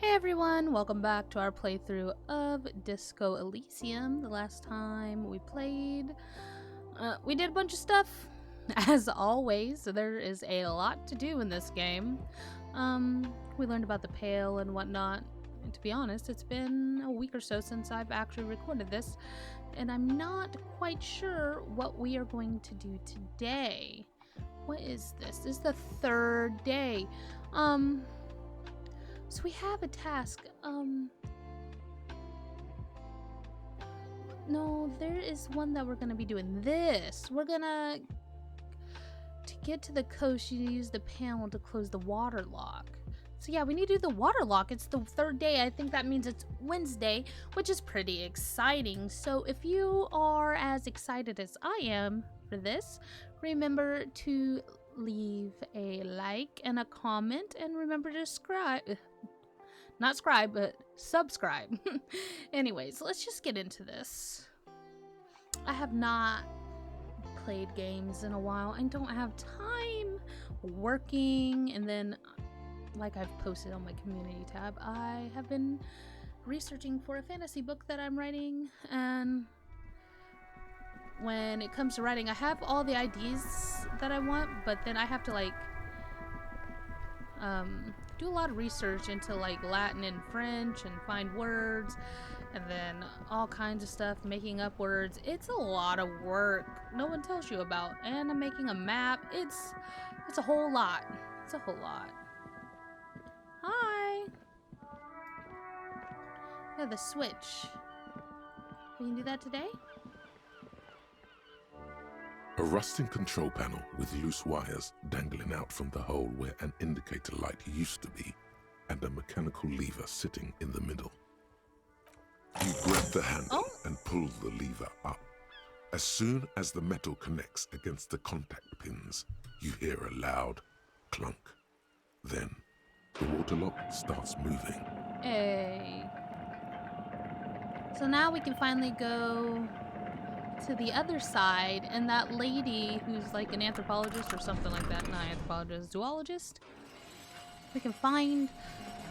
Hey everyone, welcome back to our playthrough of Disco Elysium. The last time we played, we did a bunch of stuff, as always, so there is a lot to do in this game. We learned about the Pale and whatnot, and to be honest, it's been a week or so since I've actually recorded this, and I'm not quite sure what we are going to do today. What is this? This is the third day. So we have a task. No, there is one that we're gonna be doing. This. To get to the coast, you use the panel to close the water lock. So yeah, we need to do the water lock. It's the third day. I think that means it's Wednesday, which is pretty exciting. So if you are as excited as I am for this, remember to leave a like and a comment, and remember to subscribe. Anyways, let's just get into this. I have not played games in a while. I don't have time working, and then like I've posted on my community tab, I have been researching for a fantasy book that I'm writing, and when it comes to writing, I have all the ideas that I want, but then I have to do a lot of research into Latin and French and find words, and then all kinds of stuff, making up words. It's a lot of work no one tells you about, and I'm making a map. It's a whole lot. It's a whole lot. Hi. Yeah, the switch. We can do that today? A rusting control panel with loose wires dangling out from the hole where an indicator light used to be, and a mechanical lever sitting in the middle. You grab the handle and pull the lever up. As soon as the metal connects against the contact pins, you hear a loud clunk. Then, the water lock starts moving. Hey. So now we can finally go to the other side, and that lady who's like an anthropologist or something like that, not anthropologist, zoologist, we can find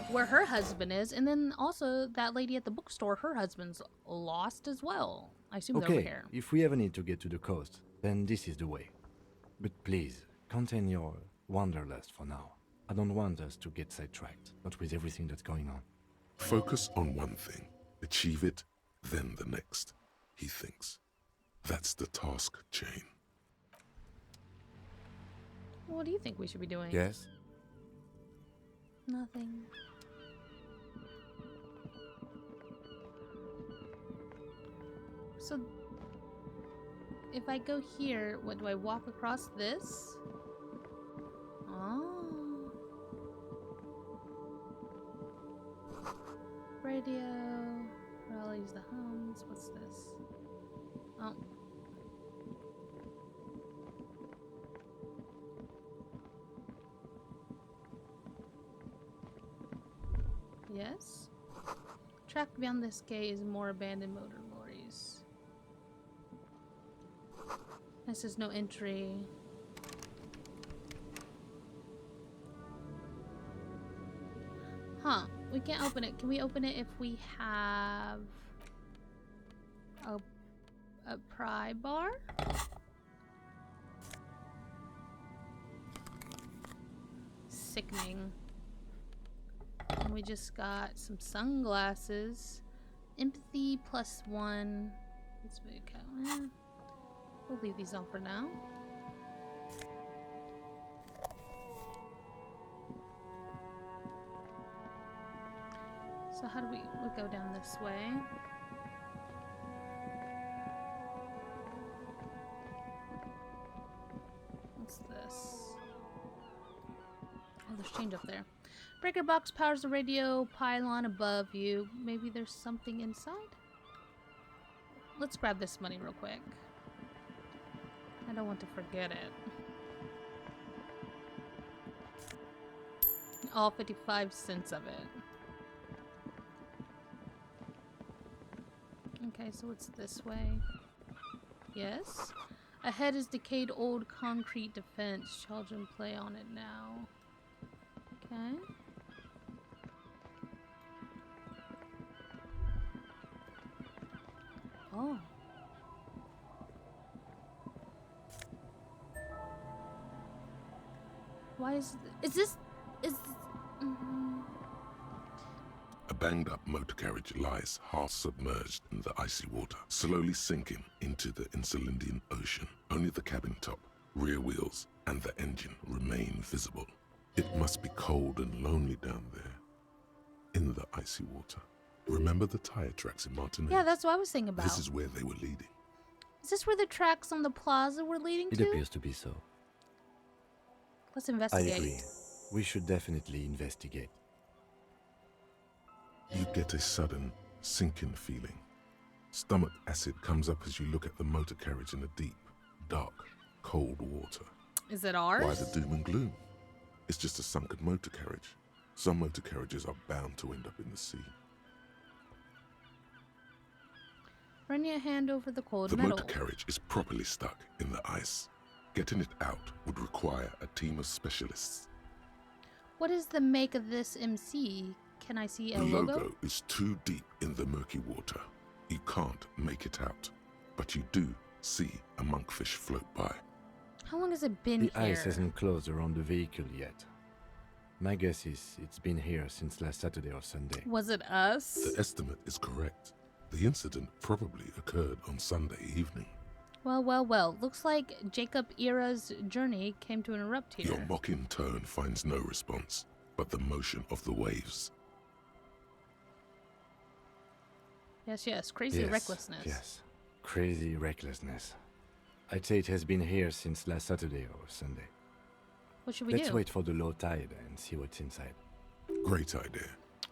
where her husband is, and then also that lady at the bookstore, her husband's lost as well. I assume they're over here. If we ever need to get to the coast, then this is the way. But please, contain your wanderlust for now. I don't want us to get sidetracked, not with everything that's going on. Focus on one thing, achieve it, then the next, he thinks. That's the task chain. What do you think we should be doing? Yes? Nothing. So, if I go here, what do I walk across this? Oh. Radio. Rallies the hums. What's this? Oh. Yes. Track beyond this gate is more abandoned motor lorries. This is no entry. Huh. We can't open it. Can we open it if we have a pry bar? Sickening. And we just got some sunglasses. Empathy +1. This big cat. We'll leave these on for now. So how do we go down this way? What's this? Oh, there's change up there. Breaker box powers the radio pylon above you. Maybe there's something inside? Let's grab this money real quick. I don't want to forget it. All 55 cents of it. Okay, so it's this way. Yes. Ahead is decayed old concrete defense. Children play on it now. Okay. Oh. Why is this A banged-up motor carriage lies half submerged in the icy water, slowly sinking into the Insulindian Ocean. Only the cabin top, rear wheels, and the engine remain visible. It must be cold and lonely down there, in the icy water. Remember the tire tracks in Martinaise? Yeah, that's what I was thinking about. This is where they were leading. Is this where the tracks on the plaza were leading It to? appears to be so. Let's I investigate. agree. We should definitely investigate. You get a sudden sinking feeling. Stomach acid comes up as you look at the motor carriage in the deep, dark, cold water. Is it ours? Why the doom and gloom? It's just a sunken motor carriage. Some motor carriages are bound to end up in the sea. Run your hand over the cold The metal. motor carriage is properly stuck in the ice. Getting it out would require a team of specialists. What is the make of this MC? Can I see a The logo? logo is too deep in the murky water. You can't make it out, but you do see a monkfish float by. How long has it been The here? ice hasn't closed around the vehicle yet. My guess is it's been here since last Saturday or Sunday. Was it us? The estimate is correct. The incident probably occurred on Sunday evening. Well. Looks like Jacob Era's journey came to an abrupt here. Your mocking tone finds no response, but the motion of the waves. Yes. Crazy recklessness. Yes, crazy recklessness. I'd say it has been here since last Saturday or Sunday. What should we Let's do? wait for the low tide and see what's inside. Great idea.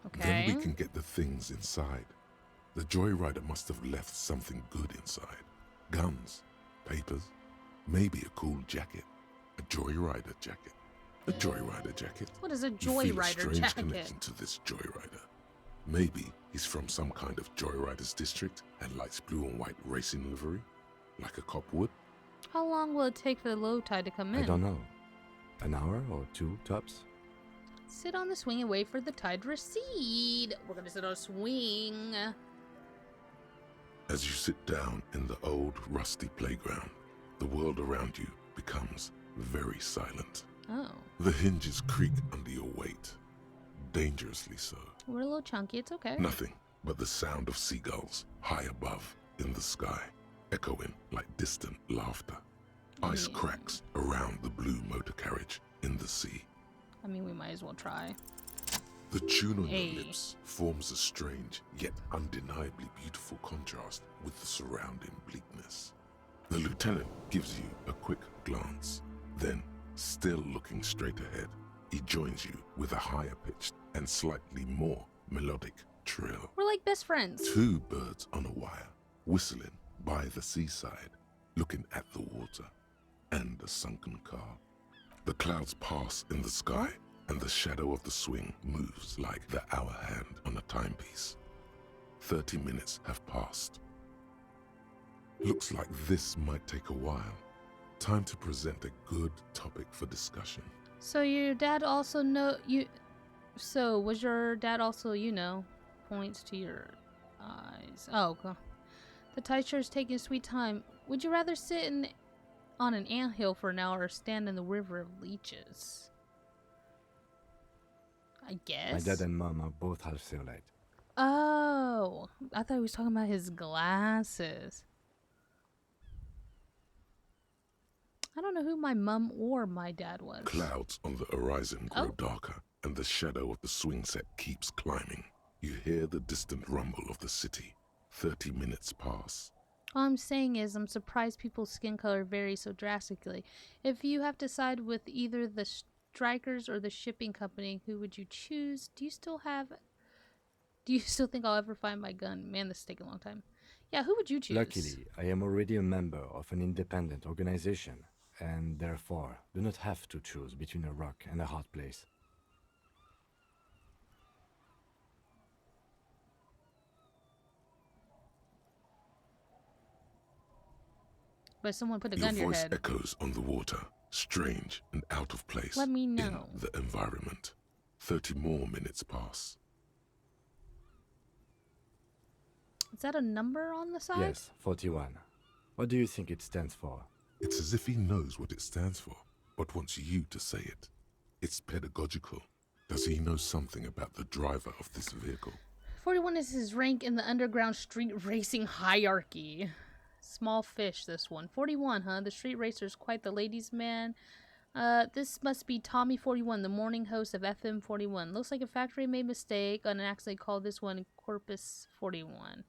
Okay. Then we can get the things inside. The joyrider must have left something good inside. Guns, papers, maybe a cool jacket. A joyrider jacket. A joyrider jacket. What is a You feel a joyrider strange jacket? connection to this joyrider. Maybe he's from some kind of joyriders district and likes blue and white racing livery, like a cop would. How long will it take for the low tide to come in? I don't know. An hour or two, tops? Sit on the swing and wait for the tide to recede. We're gonna sit on a swing. As you sit down in the old, rusty playground, the world around you becomes very silent. Oh. The hinges creak under your weight, dangerously so. We're a little chunky, it's okay. Nothing but the sound of seagulls high above in the sky, echoing like distant laughter. Ice Yeah. cracks around the blue motor carriage in the sea. I mean, we might as well try. The tune on Hey. your lips forms a strange yet undeniably beautiful contrast with the surrounding bleakness. The lieutenant gives you a quick glance, then, still looking straight ahead, he joins you with a higher pitched and slightly more melodic trill. We're like best friends. Two birds on a wire, whistling by the seaside, looking at the water and the sunken car. The clouds pass in the sky, and the shadow of the swing moves like the hour hand on a timepiece. 30 minutes have passed. Looks like this might take a while. Time to present a good topic for discussion. So your dad also So was your dad also, points to your eyes. Oh, okay. The tide sure is taking sweet time. Would you rather sit on an anthill for an hour or stand in the river of leeches? I guess. My dad and mom are both half Celite. Oh, I thought he was talking about his glasses. I don't know who my mom or my dad was. Clouds on the horizon grow Oh. darker, and the shadow of the swing set keeps climbing. You hear the distant rumble of the city. 30 minutes pass. All I'm saying is I'm surprised people's skin color varies so drastically. If you have to side with either the strikers or the shipping company, who would you choose? Do you still think I'll ever find my gun? Man, this is taking a long time. Yeah, who would you choose? Luckily, I am already a member of an independent organization, and therefore do not have to choose between a rock and a hard place. But someone put a Your gun to your voice head. echoes on the water, strange and out of place Let me know. in the environment. 30 more minutes pass. Is that a number on the side? Yes, 41. What do you think it stands for? It's as if he knows what it stands for, but wants you to say it. It's pedagogical. Does he know something about the driver of this vehicle? 41 is his rank in the underground street racing hierarchy. Small fish, this one. 41, huh? The street racer is quite the ladies' man. This must be Tommy 41, the morning host of FM 41. Looks like a factory made mistake and accidentally called this one Corpus 41.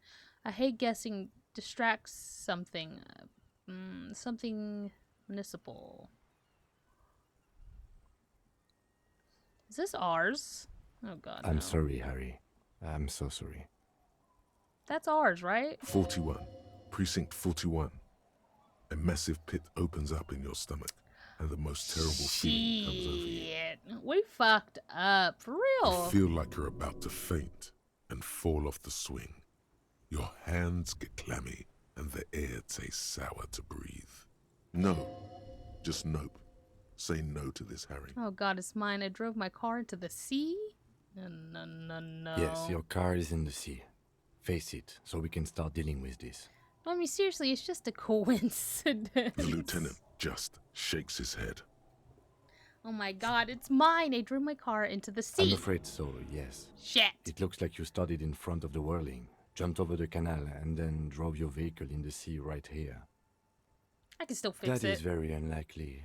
I hate guessing. Distracts something. Something municipal. Is this ours? Oh god, I'm no. sorry, Harry. I'm so sorry. That's ours, right? 41. Precinct 41. A massive pit opens up in your stomach, and the most terrible feeling comes over you. Shit. We fucked up. For You real. feel like you're about to faint and fall off the swing. Your hands get clammy, and the air tastes sour to breathe. No. Just nope. Say no to this, Harry. Oh god, it's mine. I drove my car into the sea? No. Yes, your car is in the sea. Face it, so we can start dealing with this. I mean, seriously, it's just a coincidence. The lieutenant just shakes his head. Oh my god, it's mine. I drove my car into the sea. I'm afraid so, yes. Shit. It looks like you started in front of the whirling, jumped over the canal, and then drove your vehicle in the sea right here. I can still fix That it. is very unlikely.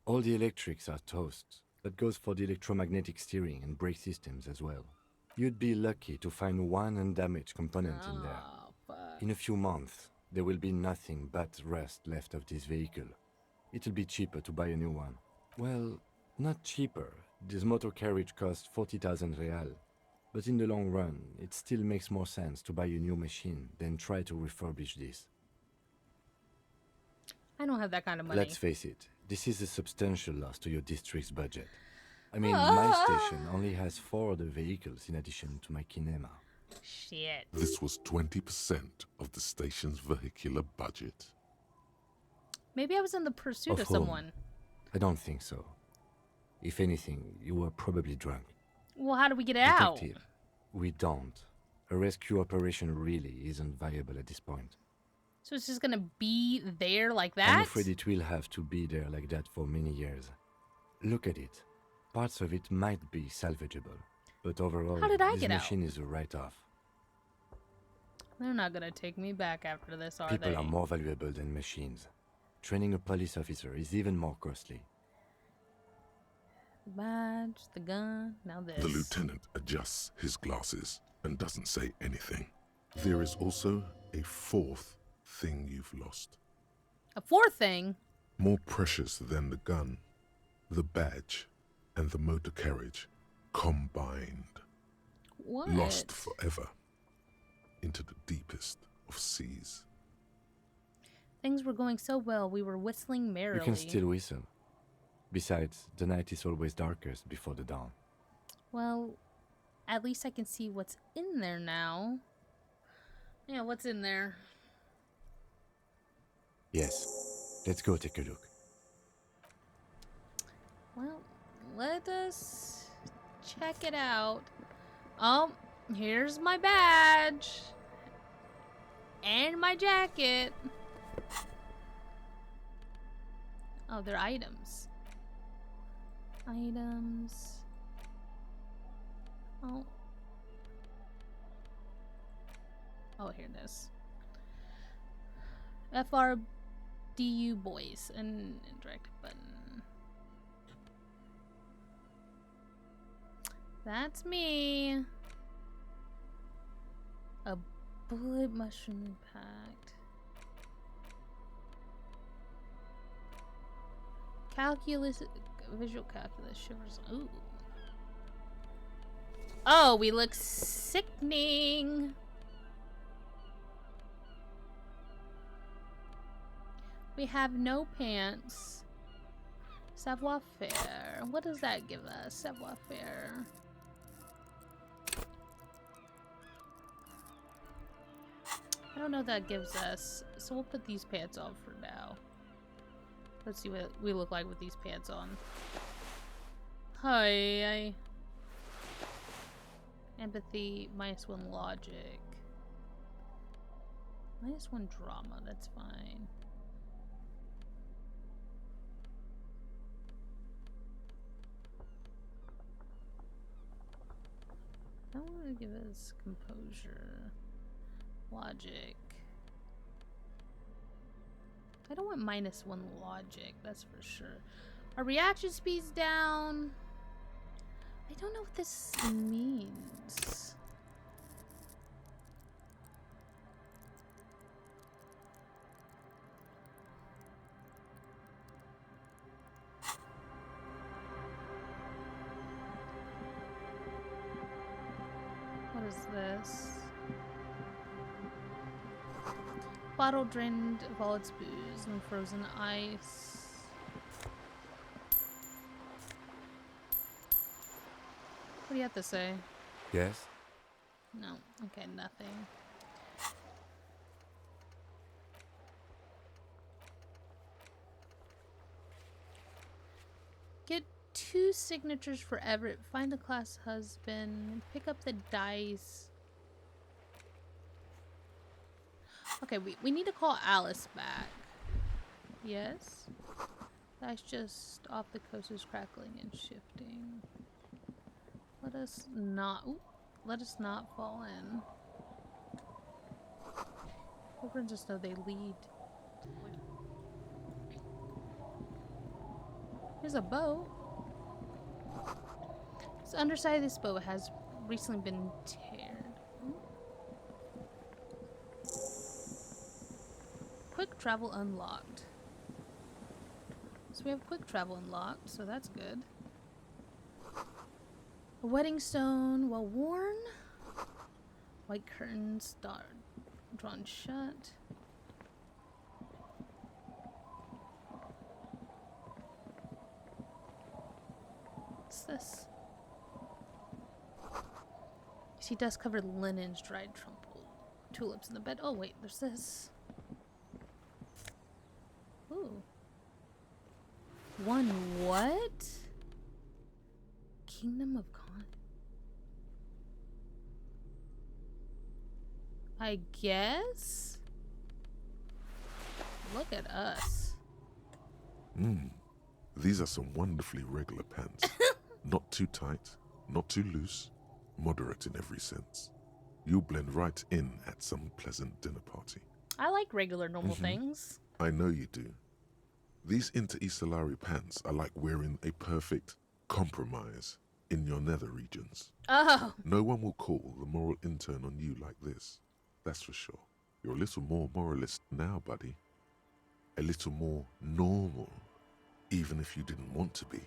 All the electrics are toast. That goes for the electromagnetic steering and brake systems as well. You'd be lucky to find one undamaged component in there. Oh, fuck. In a few months, there will be nothing but rust left of this vehicle. It'll be cheaper to buy a new one. Well, not cheaper. This motor carriage costs 40,000 real. But in the long run, it still makes more sense to buy a new machine than try to refurbish this. I don't have that kind of money. Let's face it, this is a substantial loss to your district's budget. I mean, my station only has 4 other vehicles in addition to my kinema. Shit. This was 20% of the station's vehicular budget. Maybe I was in the pursuit of whom? someone. I don't think so. If anything, you were probably drunk. Well, how do we get out? Detective, we don't. A rescue operation really isn't viable at this point. So it's just gonna be there like that? I'm afraid it will have to be there like that for many years. Look at it. Parts of it might be salvageable, but overall, How did I this get out? machine is a write-off. They're not gonna take me back after this, are People they? are more valuable than machines. Training a police officer is even more costly. The badge, the gun, now this. The lieutenant adjusts his glasses and doesn't say anything. There is also a 4th thing you've lost. A 4th thing? More precious than the gun, the badge, and the motor carriage combined. What? Lost forever into the deepest of seas. Things were going so well, we were whistling merrily. You can still whistle. Besides, the night is always darkest before the dawn. Well, at least I can see what's in there now. Yeah, what's in there? Yes. Let's go take a look. Well, let us check it out. Oh, here's my badge. And my jacket. Oh, they're items. Items. Oh. Oh, here it is. FRDU boys. And direct button. That's me. A bullet mushroom impact. Calculus, visual calculus shivers. Ooh. Oh, we look sickening. We have no pants. Savoir faire. What does that give us? Savoir faire. I don't know what that gives us, so we'll put these pants on for now. Let's see what we look like with these pants on. Hi. Empathy, -1 logic. -1 drama, that's fine. I want to give us composure, logic. I don't want -1 logic, that's for sure. Our reaction speed's down. I don't know what this means. What is this? Bottle drained of all its booze and frozen ice. What do you have to say? Yes? No. Okay, nothing. Get 2 signatures for Everett. Find the class husband. Pick up the dice. Okay, we need to call Alice back. Yes? That's just off the coast is crackling and shifting. Let us not fall in. Children just know they lead. Here's a bow. The underside of this bow has recently been teared. Quick travel unlocked. So we have quick travel unlocked, so that's good. A wedding stone, well worn. White curtains drawn shut. What's this? You see dust-covered linens, dried trampled tulips in the bed. Oh wait, there's this. Ooh. 1 what? Kingdom of Con. I guess? Look at us. These are some wonderfully regular pants. Not too tight, not too loose, moderate in every sense. You'll blend right in at some pleasant dinner party. I like regular normal things. I know you do. These ViaEstelar pants are like wearing a perfect compromise in your nether regions. Oh. No one will call the moral intern on you like this. That's for sure. You're a little more moralist now, buddy. A little more normal, even if you didn't want to be.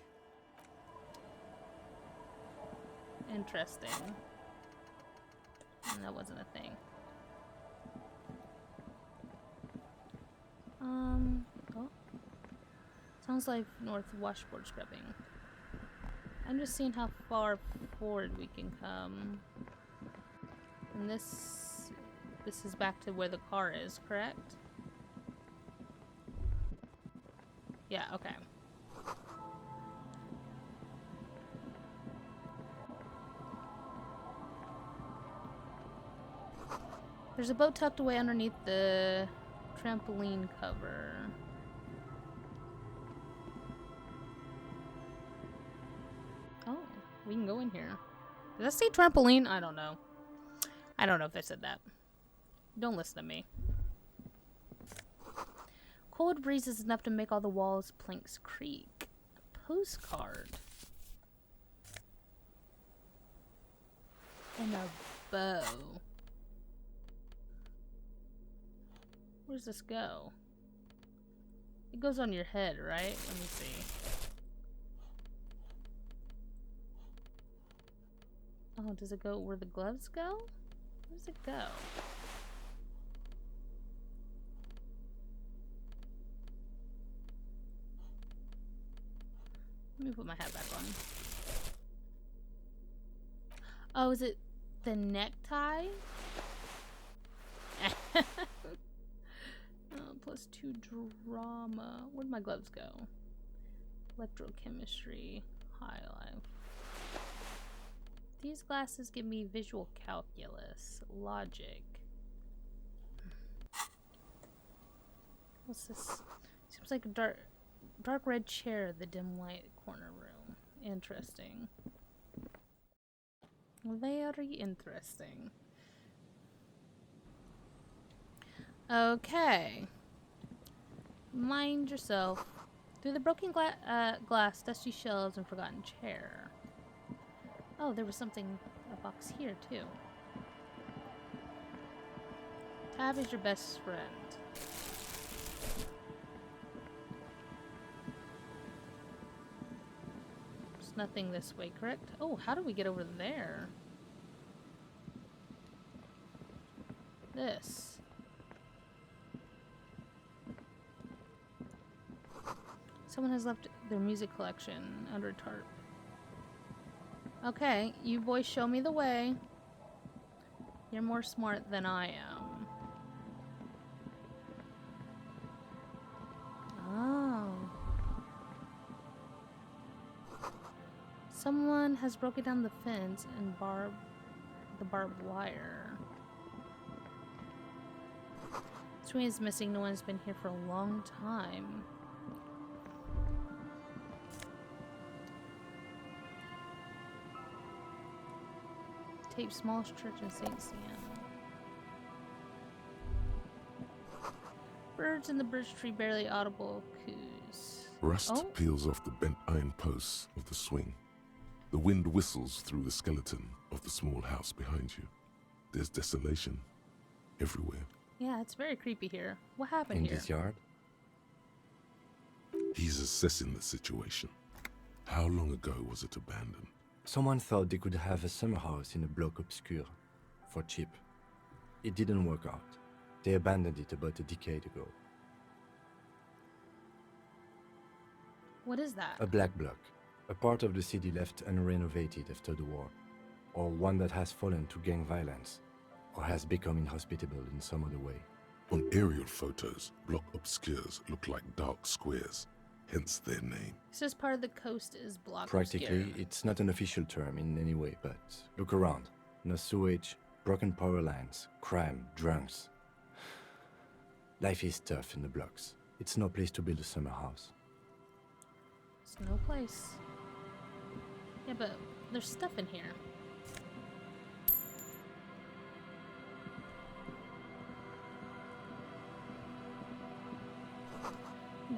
Interesting. That wasn't a thing. Oh. Sounds like north washboard scrubbing. I'm just seeing how far forward we can come. And this is back to where the car is, correct? Yeah, okay. There's a boat tucked away underneath the trampoline cover. Oh, we can go in here. Did that say trampoline? I don't know. I don't know if I said that. Don't listen to me. Cold breezes enough to make all the walls planks creak. A postcard. And a bow. Where does this go? It goes on your head, right? Let me see. Oh, does it go where the gloves go? Where does it go? Let me put my hat back on. Oh, is it the necktie? +2 drama. Where'd my gloves go? Electrochemistry. Highlight. These glasses give me visual calculus. Logic. What's this? Seems like a dark red chair in the dim light corner room. Interesting. Very interesting. Okay. Mind yourself. Through the broken glass, dusty shelves, and forgotten chair. Oh, there was something, a box here too. Tab is your best friend. There's nothing this way, correct? Oh, how do we get over there? This. Someone has left their music collection under a tarp. Okay, you boys show me the way. You're more smart than I am. Oh. Someone has broken down the fence and the barbed wire. Swing is missing. No one's been here for a long time. Tape smallest church in St. Sam. Birds in the birch tree, barely audible coos. Rust peels off the bent iron posts of the swing. The wind whistles through the skeleton of the small house behind you. There's desolation everywhere. Yeah, it's very creepy here. What happened here? In this yard? He's assessing the situation. How long ago was it abandoned? Someone thought they could have a summer house in a bloc obscure for cheap. It didn't work out. They abandoned it about a decade ago. What is that? A black bloc. A part of the city left unrenovated after the war. Or one that has fallen to gang violence. Or has become inhospitable in some other way. On aerial photos, block obscures look like dark squares, hence their name. It says part of the coast is block Practically, obscure. it's not an official term in any way, but look around. No sewage, broken power lines, crime, drunks. Life is tough in the blocks. It's no place to build a summer house. It's no place. Yeah, but there's stuff in here.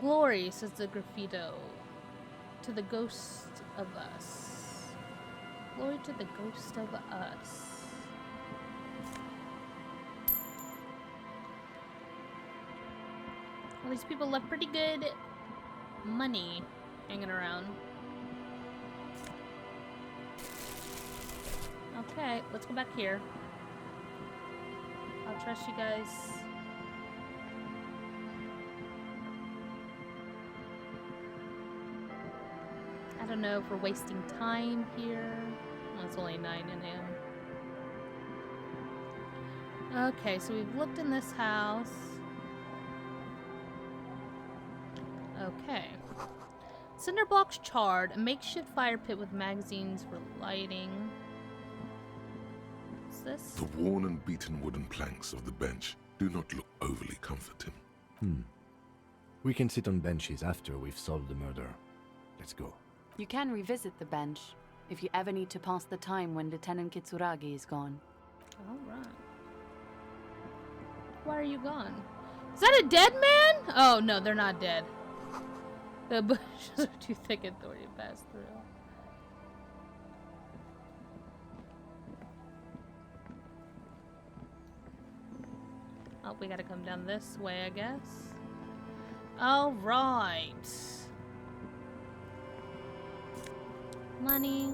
Glory, says the graffito, to the ghost of us. Glory to the ghost of us. Well, these people left pretty good money hanging around. Okay, let's go back here. I'll trust you guys. I don't know if we're wasting time here. Well, it's only 9 a.m. Okay, so we've looked in this house. Okay. Cinder blocks charred, a makeshift fire pit with magazines for lighting. What's this? The worn and beaten wooden planks of the bench do not look overly comforting. We can sit on benches after we've solved the murder. Let's go. You can revisit the bench if you ever need to pass the time when Lieutenant Kitsuragi is gone. Alright. Why are you gone? Is that a dead man? Oh, no, they're not dead. The bushes are too thick and thorny to pass through. Oh, we gotta come down this way, I guess. Alright. Money.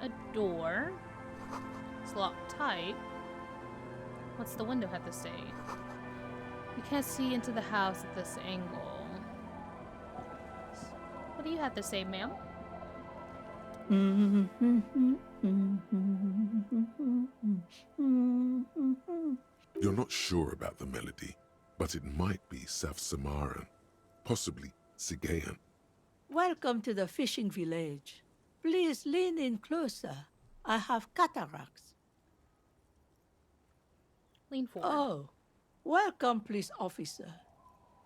A door. It's locked tight. What's the window have to say? You can't see into the house at this angle. What do you have to say, ma'am? You're not sure about the melody, but it might be South Samaran, possibly Sigayan. Welcome to the fishing village. Please lean in closer. I have cataracts. Lean forward. Oh, welcome, police officer.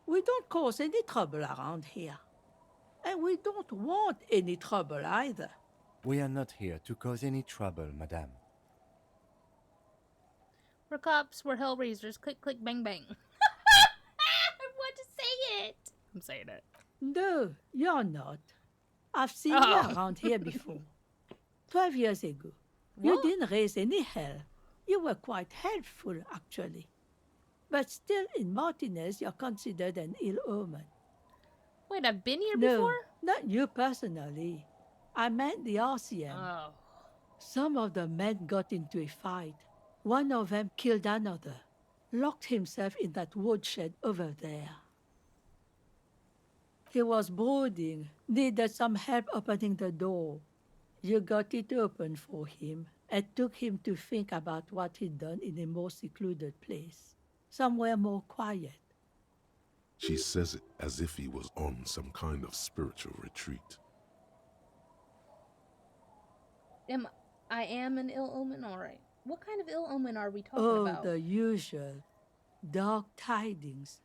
We don't cause any trouble around here. And we don't want any trouble either. We are not here to cause any trouble, madame. We're cops, we're hellraisers. Click, click, bang, bang. I want to say it. I'm saying it. No, you're not. I've seen you around here before. 12 years ago. You What? didn't raise any hell. You were quite helpful, actually. But still, in Martinaise, you're considered an ill omen. Wait, I've been here No, before? not you personally. I meant the RCM. Oh. Some of the men got into a fight. One of them killed another, locked himself in that woodshed over there. He was brooding, needed some help opening the door. You got it open for him and took him to think about what he'd done in a more secluded place, somewhere more quiet. She says it as if he was on some kind of spiritual retreat. I am an ill omen? Alright. What kind of ill omen are we talking Oh, about? the usual. Dark tidings.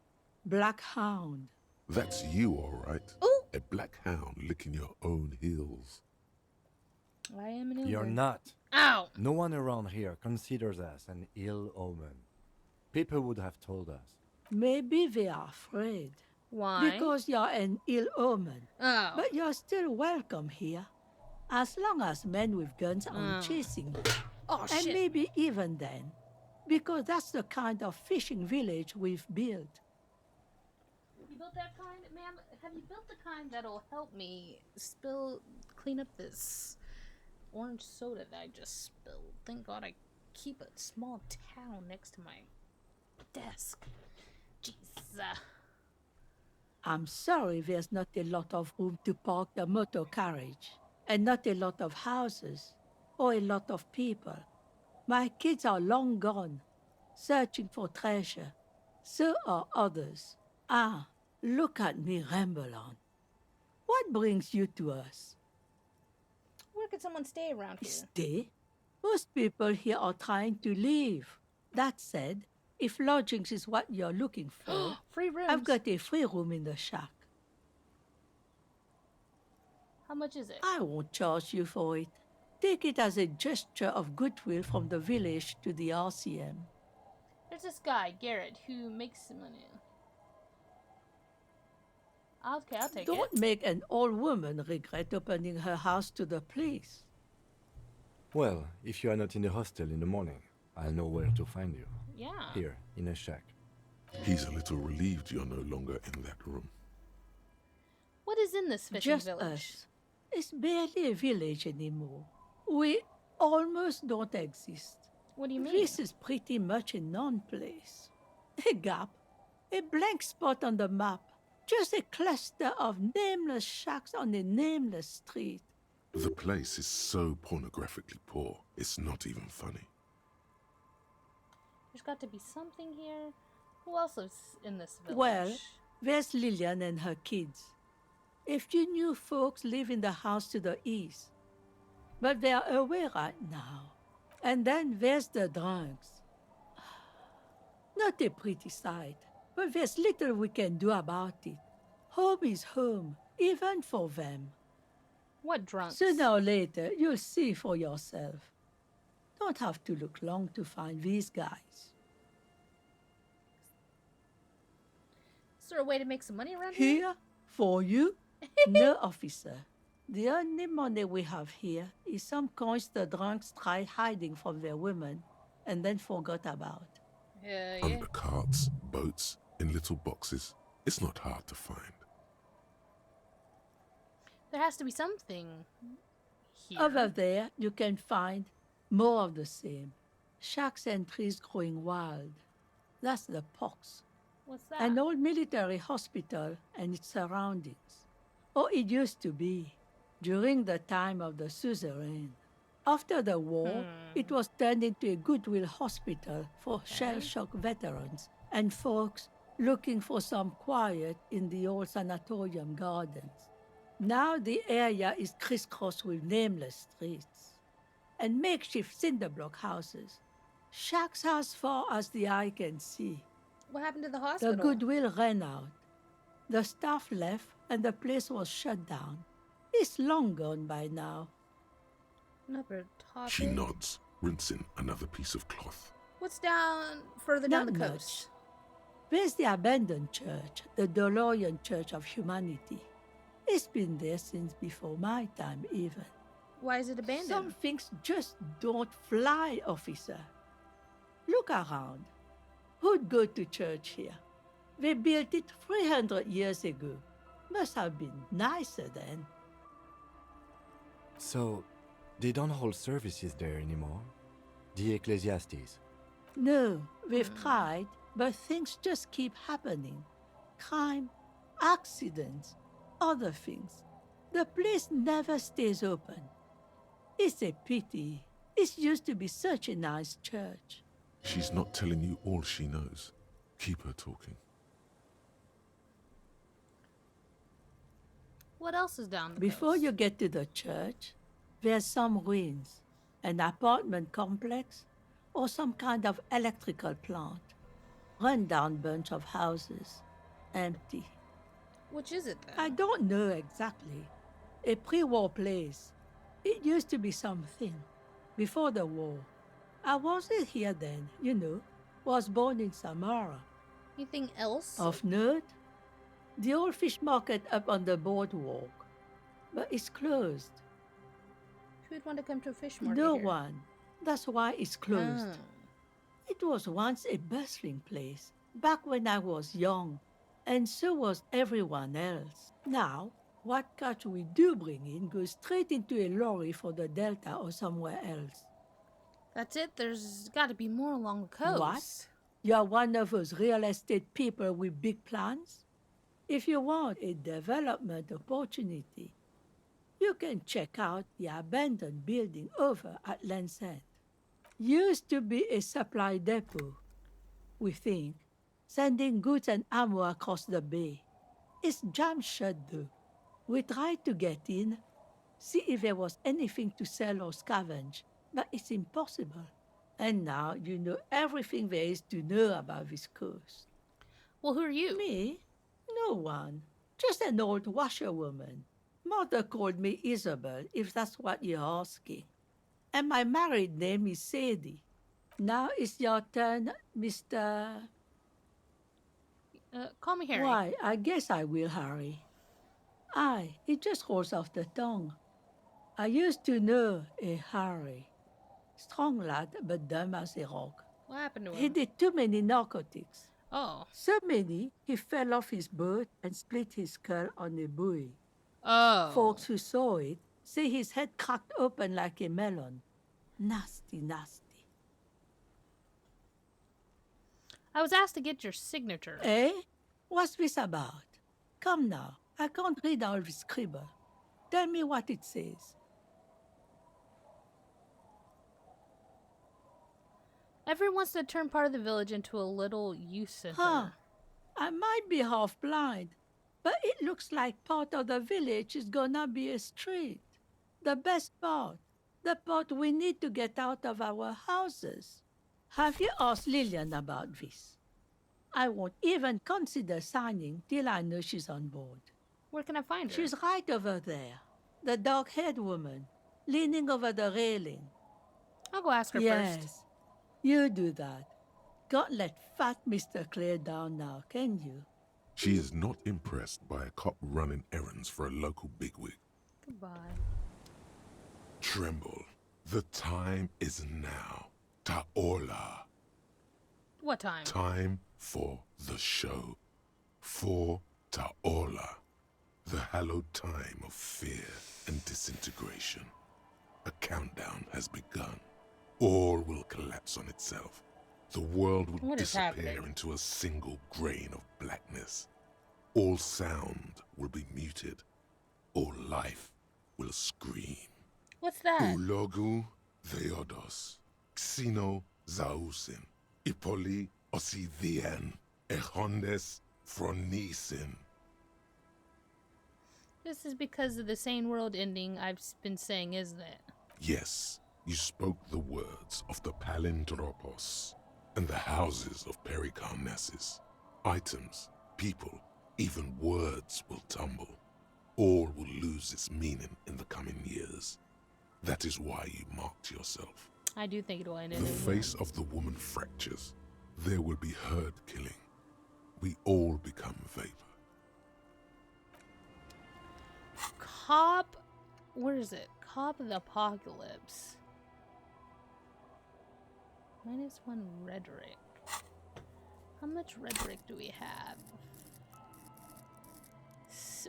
Black hound. That's you, all right. Ooh! A black hound licking your own heels. I am an ill You're omen. not. Ow! No one around here considers us an ill omen. People would have told us. Maybe they are afraid. Why? Because you're an ill omen. Oh. But you're still welcome here. As long as men with guns aren't chasing you. Oh, And shit. maybe even then. Because that's the kind of fishing village we've built. You built that kind? Ma'am, have you built the kind that'll help me clean up this orange soda that I just spilled? Thank God I keep a small towel next to my desk. Jeez. I'm sorry there's not a lot of room to park the motor carriage. And not a lot of houses. Or a lot of people. My kids are long gone, searching for treasure. So are others. Ah, look at me ramble on. What brings you to us? Where could someone stay around here? Stay? Most people here are trying to leave. That said, if lodgings is what you're looking for, Free rooms. I've got a free room in the shack. How much is it? I won't charge you for it. Take it as a gesture of goodwill from the village to the RCM. There's this guy, Garrett, who makes money. Okay, I'll take Don't it. make an old woman regret opening her house to the police. Well, if you are not in the hostel in the morning, I'll know where to find you. Yeah. Here, in a shack. He's a little relieved you're no longer in that room. What is in this fishing Just village? us. It's barely a village anymore. We almost don't exist. What do you mean? This is pretty much a non-place. A gap. A blank spot on the map. Just a cluster of nameless shacks on a nameless street. The place is so pornographically poor, it's not even funny. There's got to be something here. Who else lives in this village? Well, there's Lillian and her kids. A few new folks live in the house to the east. But they are away right now. And then there's the drunks. Not a pretty sight, but there's little we can do about it. Home is home, even for them. What drunks? Sooner or later, you'll see for yourself. Don't have to look long to find these guys. Is there a way to make some money around here? Here? For you? No, officer. The only money we have here is some coins the drunks tried hiding from their women and then forgot about. Yeah. Under carts, boats, in little boxes. It's not hard to find. There has to be something here. Over there, you can find more of the same. Shacks and trees growing wild. That's the pox. What's that? An old military hospital and its surroundings. Or it used to be, during the time of the suzerain. After the war, it was turned into a goodwill hospital for shell-shock veterans and folks looking for some quiet in the old sanatorium gardens. Now the area is crisscrossed with nameless streets and makeshift cinderblock houses. Shacks as far as the eye can see. What happened to the hospital? The goodwill ran out. The staff left and the place was shut down. It's long gone by now. Another topic. She nods, rinsing another piece of cloth. What's down further down Not the much. coast? There's the abandoned church, the Doloyan Church of Humanity. It's been there since before my time, even. Why is it abandoned? Some things just don't fly, officer. Look around. Who'd go to church here? They built it 300 years ago. Must have been nicer then. So, they don't hold services there anymore? The Ecclesiastes? No, we've tried, but things just keep happening. Crime, accidents, other things. The place never stays open. It's a pity. It used to be such a nice church. She's not telling you all she knows. Keep her talking. What else is down the Before coast? you get to the church, there's some ruins, an apartment complex, or some kind of electrical plant. Run-down bunch of houses, empty. Which is it then? I don't know exactly. A pre-war place. It used to be something. Before the war. I wasn't here then, you know. Was born in Samara. Anything else? Of note, the old fish market up on the boardwalk. But it's closed. Who'd want to come to a fish market No here? one. That's why it's closed. Oh. It was once a bustling place, back when I was young, and so was everyone else. Now, what catch we do bring in goes straight into a lorry for the Delta or somewhere else. That's it? There's got to be more along the coast. What? You're one of those real estate people with big plans? If you want a development opportunity, you can check out the abandoned building over at Land's End. Used to be a supply depot, we think, sending goods and ammo across the bay. It's jammed shut though. We tried to get in, see if there was anything to sell or scavenge, but it's impossible. And now you know everything there is to know about this coast. Well, who are you? Me? No one. Just an old washerwoman. Mother called me Isabel, if that's what you're asking. And my married name is Sadie. Now it's your turn, Mr. Call me Harry. Why, I guess I will, Harry. Aye, it just rolls off the tongue. I used to know a Harry. Strong lad, but dumb as a rock. What happened to him? He did too many narcotics. Oh. So many, he fell off his boat and split his skull on a buoy. Oh. Folks who saw it say his head cracked open like a melon. Nasty, nasty. I was asked to get your signature. Eh? What's this about? Come now, I can't read all this scribble. Tell me what it says. Everyone wants to turn part of the village into a little youth center. Huh. I might be half blind, but it looks like part of the village is gonna be a street. The best part. The part we need to get out of our houses. Have you asked Lillian about this? I won't even consider signing till I know she's on board. Where can I find her? She's right over there. The dark-haired woman, leaning over the railing. I'll go ask her Yes, first. you do that. Can't let fat Mr. Clare down now, can you? She is not impressed by a cop running errands for a local bigwig. Goodbye. Tremble. The time is now. Ta'ola. What time? Time for the show. For Ta'ola. The hallowed time of fear and disintegration. A countdown has begun. All will collapse on itself. The world will What is disappear happening? into a single grain of blackness. All sound will be muted. All life will scream. What's that? Ulogu theodos, xino zausin, ipoli osivien, echondes fronisin. This is because of the sane world ending I've been saying, isn't it? Yes, you spoke the words of the palindropos and the houses of Pericarnassus. Items, people, Even words will tumble. All will lose its meaning in the coming years. That is why you marked yourself. I do think it'll end it. The face of the woman fractures. There will be herd killing. We all become vapor. Cop, where is it? Cop of the Apocalypse. -1 rhetoric. How much rhetoric do we have?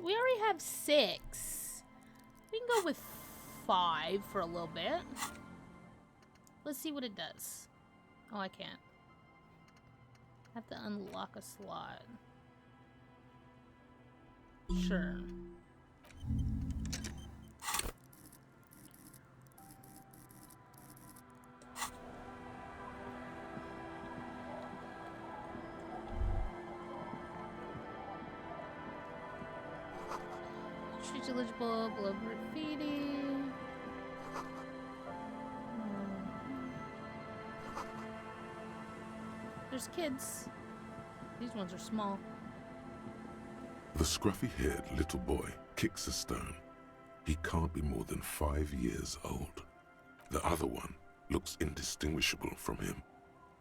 We already have 6. We can go with 5 for a little bit. Let's see what it does. Oh, I can't. I have to unlock a slot. Sure. Streets eligible, below graffiti. There's kids. These ones are small. The scruffy-haired little boy kicks a stone. He can't be more than 5 years old. The other one looks indistinguishable from him.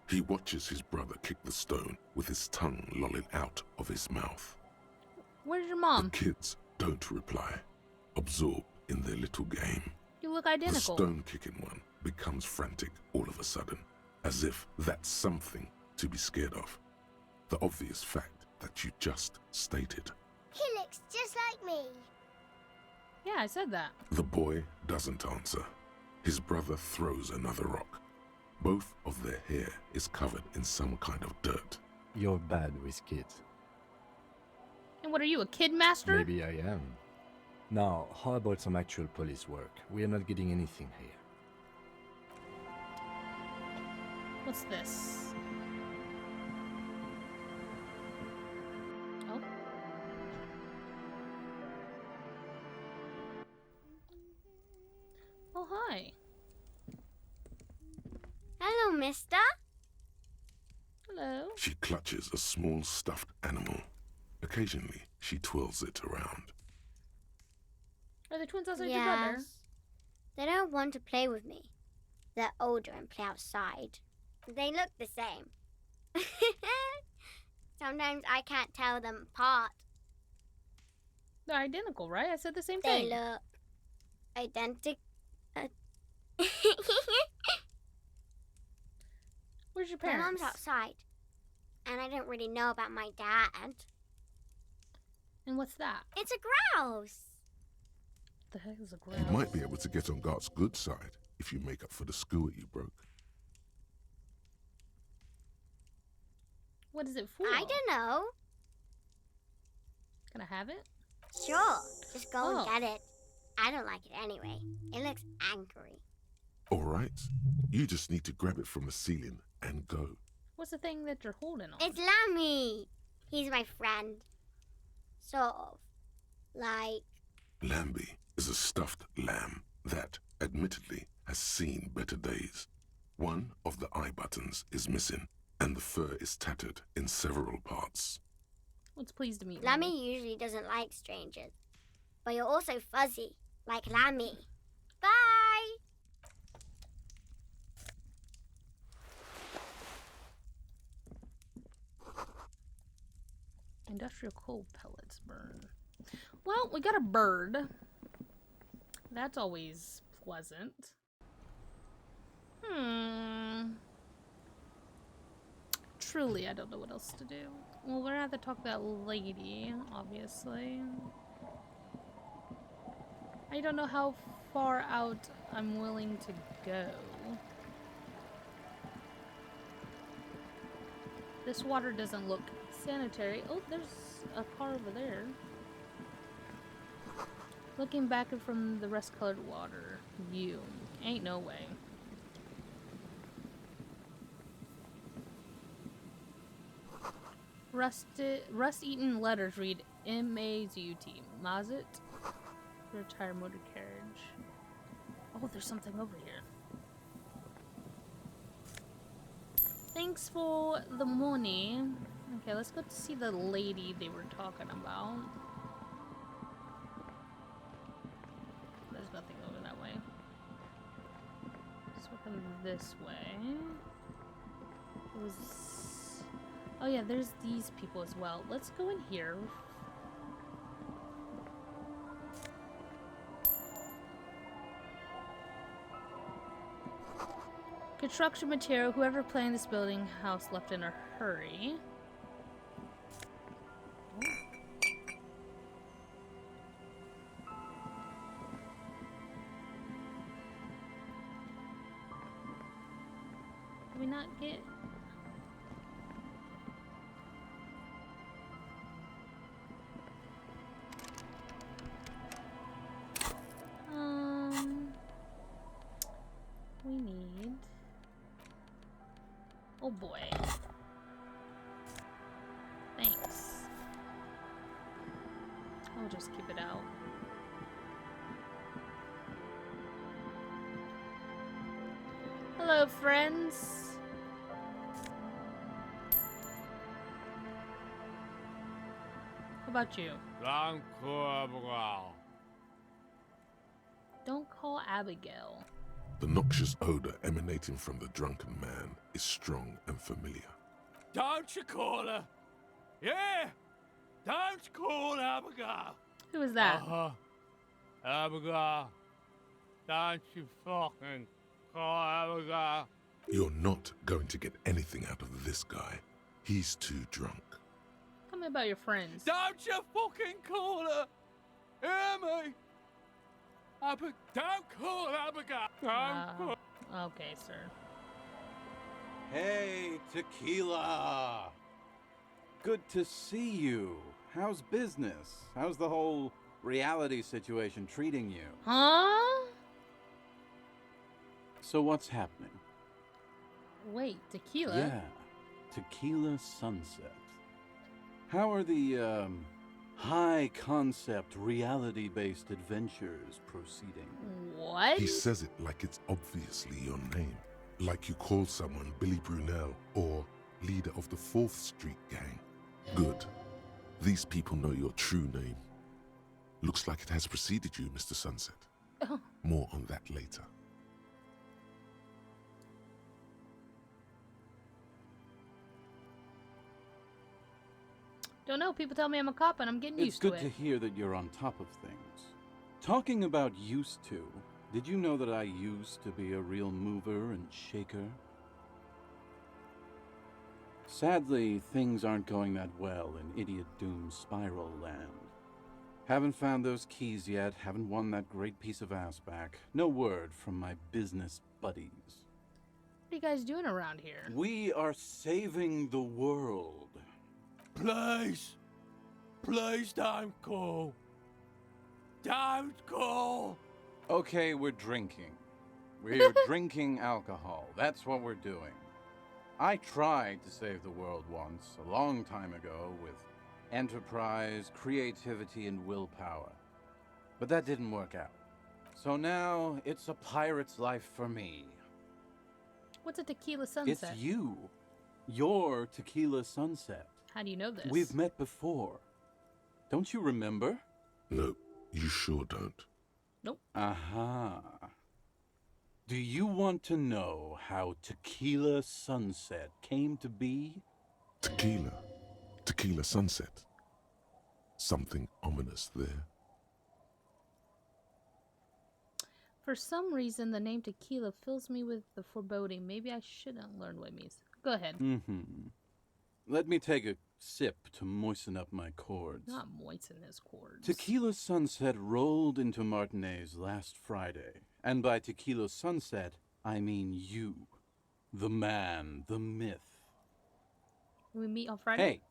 He watches his brother kick the stone with his tongue lolling out of his mouth. Where's your mom? The kids don't reply, absorbed in their little game. You look The identical. stone-kicking one becomes frantic all of a sudden, as if that's something to be scared of. The obvious fact that you just stated. He looks just like me. Yeah, I said that. The boy doesn't answer. His brother throws another rock. Both of their hair is covered in some kind of dirt. You're bad with kids. And what are you, a kid master? Maybe I am. Now, how about some actual police work? We are not getting anything here. What's this? Oh. Oh, hi. Hello, mister. Hello. She clutches a small stuffed animal. Occasionally, she twirls it around. Are the twins outside your brother? Yes. They don't want to play with me. They're older and play outside. They look the same. Sometimes I can't tell them apart. They're identical, right? I said the same They thing. look identical. Where's your My parents? mom's outside, and I don't really know about my dad. And what's that? It's a grouse. The heck is a grouse? You might be able to get on Gart's good side if you make up for the skewer you broke. What is it for? I don't know. Can I have it? Sure, just go Oh. and get it. I don't like it anyway. It looks angry. All right, you just need to grab it from the ceiling and go. What's the thing that you're holding on? It's Lammy. He's my friend. Sort of. Like, Lambie is a stuffed lamb that, admittedly, has seen better days. One of the eye buttons is missing, and the fur is tattered in several parts. Well, it's pleased to meet you. Lammy usually doesn't like strangers. But you're also fuzzy, like Lammy. Bye! Industrial coal pellets burn. Well, we got a bird. That's always pleasant. Truly, I don't know what else to do. Well, we're gonna have to talk to that lady, obviously. I don't know how far out I'm willing to go. This water doesn't look sanitary. Oh, there's a car over there. Looking back from the rust-colored water view. Ain't no way. Rust-eaten letters read M-A-Z-U-T. Mazet. Retired motor carriage. Oh, there's something over here. Thanks for the money. Okay, let's go to see the lady they were talking about. There's nothing over that way. Let's look this way. It was... Oh yeah, there's these people as well. Let's go in here. Construction material. Whoever planned this building house left in a hurry. Did we not get... We need... Oh boy. Thanks. I'll just keep it out. Hello, friends. How about you? Don't call Abigail. The noxious odor emanating from the drunken man is strong and familiar. Don't you call her? Yeah! Don't call Abigail! Who is that? Abigail. Don't you fucking call Abigail. You're not going to get anything out of this guy. He's too drunk. Tell me about your friends. Don't you fucking call her! Hear me? Don't call Abigail! Don't call... Okay, sir. Hey, Tequila! Good to see you. How's business? How's the whole reality situation treating you? Huh? So what's happening? Wait, Tequila? Yeah, Tequila Sunset. How are the, high-concept, reality-based adventures proceeding? What? He says it like it's obviously your name. Like you call someone Billy Brunel or leader of the 4th Street Gang. Good. These people know your true name. Looks like it has preceded you, Mr. Sunset. Oh. More on that later. Don't know. People tell me I'm a cop and I'm getting It's used to it. good to hear that you're on top of things. Talking about used to, did you know that I used to be a real mover and shaker? Sadly, things aren't going that well in Idiot Doom Spiral Land. Haven't found those keys yet, haven't won that great piece of ass back. No word from my business buddies. What are you guys doing around here? We are saving the world. Please! Please don't call! Don't call! Okay, we're drinking. We're drinking alcohol. That's what we're doing. I tried to save the world once, a long time ago, with enterprise, creativity, and willpower. But that didn't work out. So now, it's a pirate's life for me. What's a Tequila Sunset? It's you. Your Tequila Sunset. How do you know this? We've met before. Don't you remember? No, you sure don't. Nope. Aha. Do you want to know how Tequila Sunset came to be? Tequila. Tequila Sunset. Something ominous there. For some reason, the name Tequila fills me with the foreboding. Maybe I shouldn't learn what it means. Go ahead. Let me take a sip to moisten up my cords. Not moisten his cords. Tequila Sunset rolled into Martinaise last Friday. And by Tequila Sunset, I mean you. The man, the myth. We meet on Friday? Hey,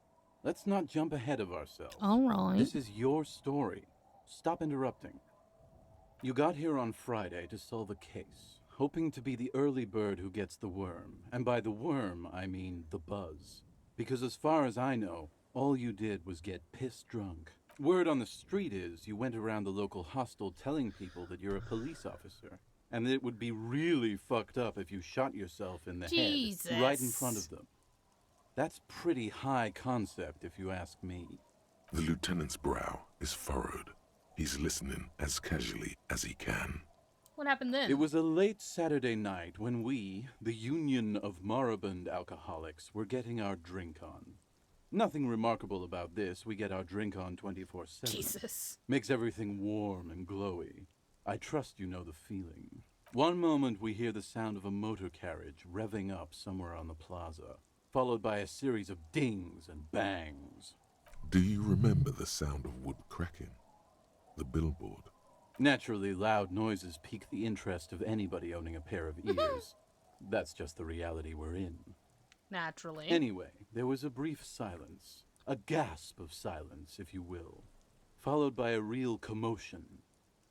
let's not jump ahead of ourselves. All right. This is your story. Stop interrupting. You got here on Friday to solve a case, hoping to be the early bird who gets the worm. And by the worm, I mean the buzz. Because as far as I know, all you did was get piss drunk. Word on the street is you went around the local hostel telling people that you're a police officer. And that it would be really fucked up if you shot yourself in the Jesus. head right in front of them. That's pretty high concept, if you ask me. The lieutenant's brow is furrowed. He's listening as casually as he can. What happened then? It was a late Saturday night when we, the Union of Moribund Alcoholics, were getting our drink on. Nothing remarkable about this. We get our drink on 24/7. Jesus. Makes everything warm and glowy. I trust you know the feeling. One moment we hear the sound of a motor carriage revving up somewhere on the plaza, followed by a series of dings and bangs. Do you remember the sound of wood cracking? The billboard? Naturally, loud noises pique the interest of anybody owning a pair of ears. That's just the reality we're in. Naturally. Anyway, there was a brief silence. A gasp of silence, if you will. Followed by a real commotion.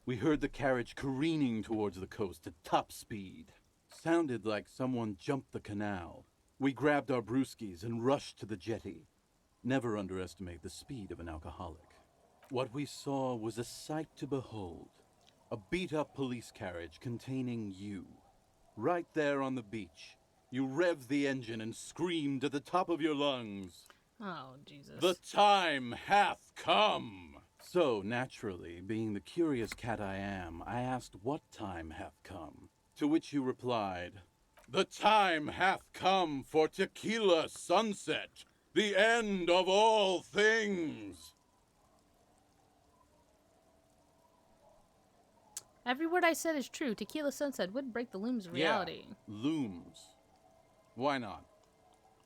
We heard the carriage careening towards the coast at top speed. Sounded like someone jumped the canal. We grabbed our brewskis and rushed to the jetty. Never underestimate the speed of an alcoholic. What we saw was a sight to behold. A beat-up police carriage containing you. Right there on the beach. You revved the engine and screamed at the top of your lungs. Oh, Jesus. The time hath come! So, naturally, being the curious cat I am, I asked what time hath come. To which you replied, the time hath come for Tequila Sunset, the end of all things. Every word I said is true. Tequila Sunset would break the looms of reality. Yeah, looms. Why not?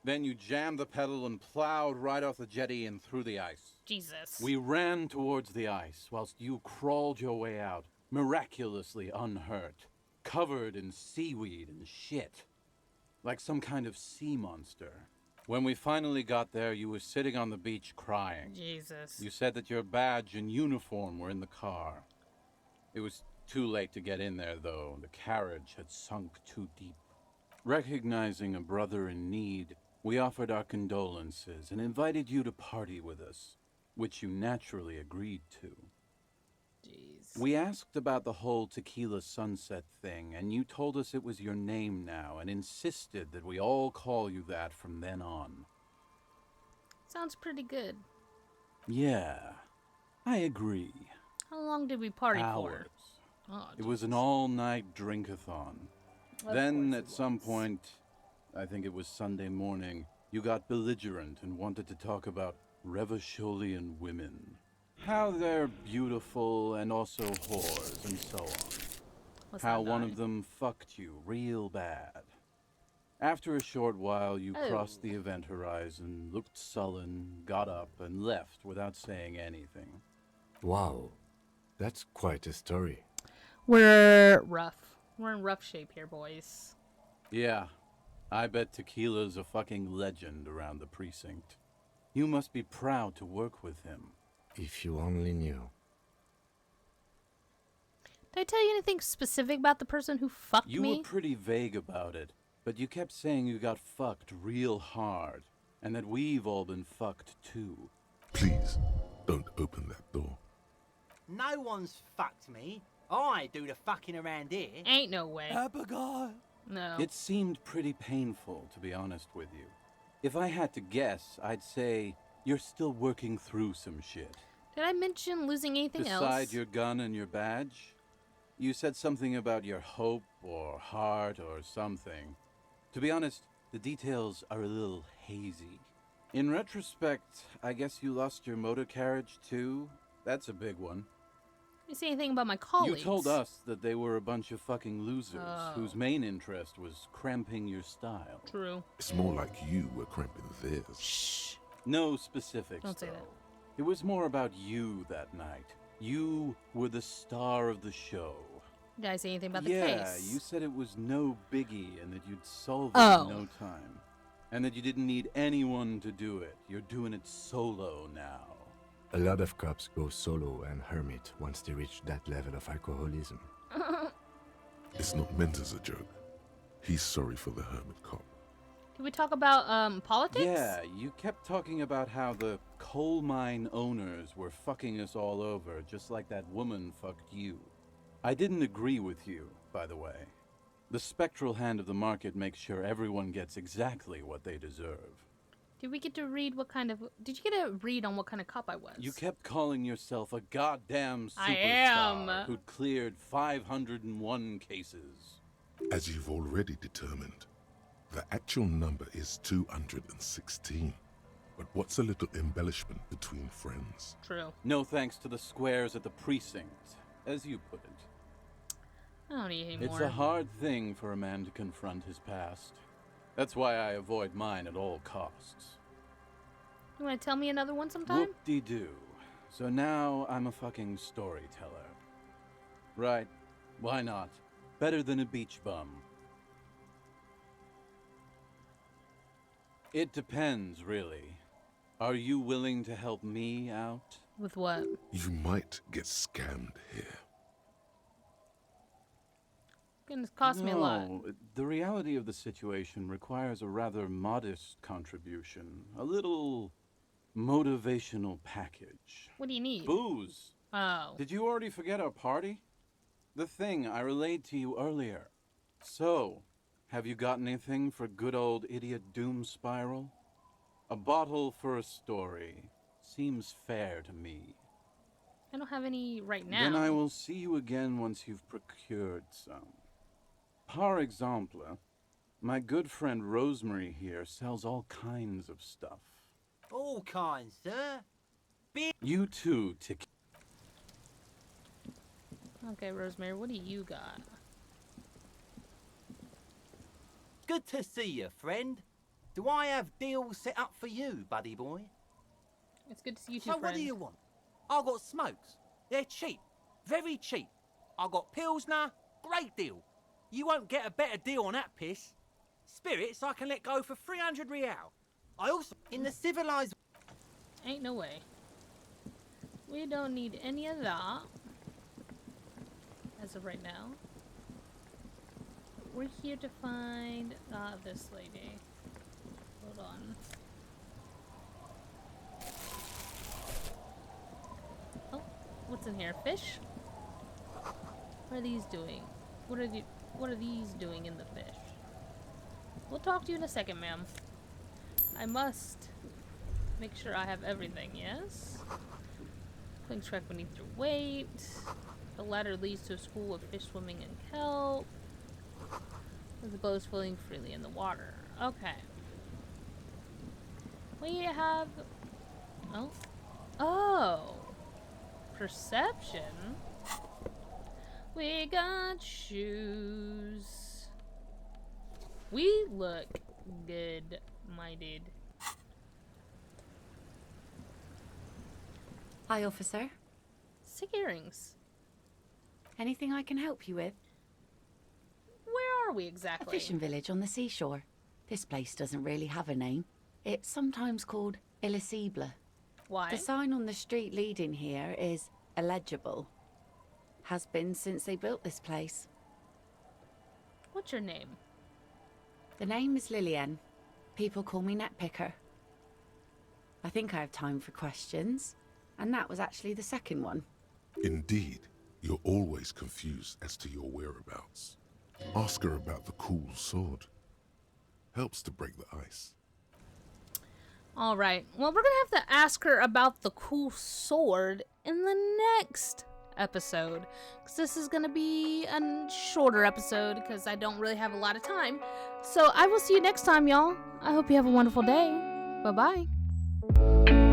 Then you jammed the pedal and plowed right off the jetty and through the ice. Jesus. We ran towards the ice whilst you crawled your way out, miraculously unhurt, covered in seaweed and shit, like some kind of sea monster. When we finally got there, you were sitting on the beach crying. Jesus. You said that your badge and uniform were in the car. It was too late to get in there, though. The carriage had sunk too deep. Recognizing a brother in need, we offered our condolences and invited you to party with us, which you naturally agreed to. Jeez. We asked about the whole Tequila Sunset thing, and you told us it was your name now and insisted that we all call you that from then on. Sounds pretty good. Yeah, I agree. How long did we party Hours. for? Oh, It was an all-night drink-a-thon. Then, at some point, I think it was Sunday morning, you got belligerent and wanted to talk about Revacholian women. How they're beautiful and also whores and so on. How one of them fucked you real bad. After a short while, you crossed the event horizon, looked sullen, got up, and left without saying anything. Wow, that's quite a story. We're rough. We're in rough shape here, boys. Yeah, I bet Tequila's a fucking legend around the precinct. You must be proud to work with him. If you only knew. Did I tell you anything specific about the person who fucked You me? were pretty vague about it, but you kept saying you got fucked real hard, and that we've all been fucked too. Please, don't open that door. No one's fucked me. I do the fucking around here. Ain't no way. Abigail. No. It seemed pretty painful, to be honest with you. If I had to guess, I'd say you're still working through some shit. Did I mention losing anything else? Beside your gun and your badge? You said something about your hope or heart or something. To be honest, the details are a little hazy. In retrospect, I guess you lost your motor carriage too? That's a big one. Did you say anything about my colleagues? You told us that they were a bunch of fucking losers whose main interest was cramping your style. True. It's more like you were cramping theirs. Shh. No specifics, Don't say though. that. It was more about you that night. You were the star of the show. Did I say anything about the case? Yeah, you said it was no biggie and that you'd solve it Oh. in no time. And that you didn't need anyone to do it. You're doing it solo now. A lot of cops go solo and hermit once they reach that level of alcoholism. It's not meant as a joke. He's sorry for the hermit cop. Did we talk about politics? Yeah, you kept talking about how the coal mine owners were fucking us all over, just like that woman fucked you. I didn't agree with you, by the way. The spectral hand of the market makes sure everyone gets exactly what they deserve. Did we get to read what kind of... Did you get a read on what kind of cop I was? You kept calling yourself a goddamn superstar I am. who'd cleared 501 cases. As you've already determined, the actual number is 216. But what's a little embellishment between friends? True. No thanks to the squares at the precinct, as you put it. I don't need any It's more. a hard thing for a man to confront his past. That's why I avoid mine at all costs. You want to tell me another one sometime? Whoop-de-doo. So now I'm a fucking storyteller. Right. Why not? Better than a beach bum. It depends, really. Are you willing to help me out? With what? You might get scammed here. Goodness, cost me a lot. No, the reality of the situation requires a rather modest contribution. A little motivational package. What do you need? Booze. Oh. Did you already forget our party? The thing I relayed to you earlier. So, have you got anything for good old idiot Doom Spiral? A bottle for a story. Seems fair to me. I don't have any right now. Then I will see you again once you've procured some. Par exemple, my good friend Rosemary here sells all kinds of stuff. All kinds, sir. You too, Tequila. Okay, Rosemary, what do you got? Good to see you, friend. Do I have deals set up for you, buddy boy? It's good to see you too, So what friend. do you want? I got smokes. They're cheap. Very cheap. I got Pilsner. Great deal. You won't get a better deal on that piss. Spirits I can let go for 300 real. I also, in the civilized... Ain't no way. We don't need any of that. As of right now. We're here to find this lady. Hold on. Oh, what's in here? Fish? What are these doing? What are these doing in the fish? We'll talk to you in a second, ma'am. I must make sure I have everything, yes? Putting track beneath your weight. The ladder leads to a school of fish swimming in kelp. The boat is floating freely in the water. Okay. We have... Oh. Oh. Perception. We got shoes. We look good, my dude. Hi, officer. Sick earrings. Anything I can help you with? Where are we A exactly? fishing village on the seashore. This place doesn't really have a name. It's sometimes called Elysible. Why? The sign on the street leading here is illegible. Has been since they built this place. What's your name? The name is Lillian. People call me Netpicker. I think I have time for questions. And that was actually the second one. Indeed, you're always confused as to your whereabouts. Ask her about the cool sword. Helps to break the ice. All right. Well, we're going to have to ask her about the cool sword in the next episode. Because this is going to be a shorter episode because I don't really have a lot of time. So I will see you next time, y'all. I hope you have a wonderful day. Bye-bye.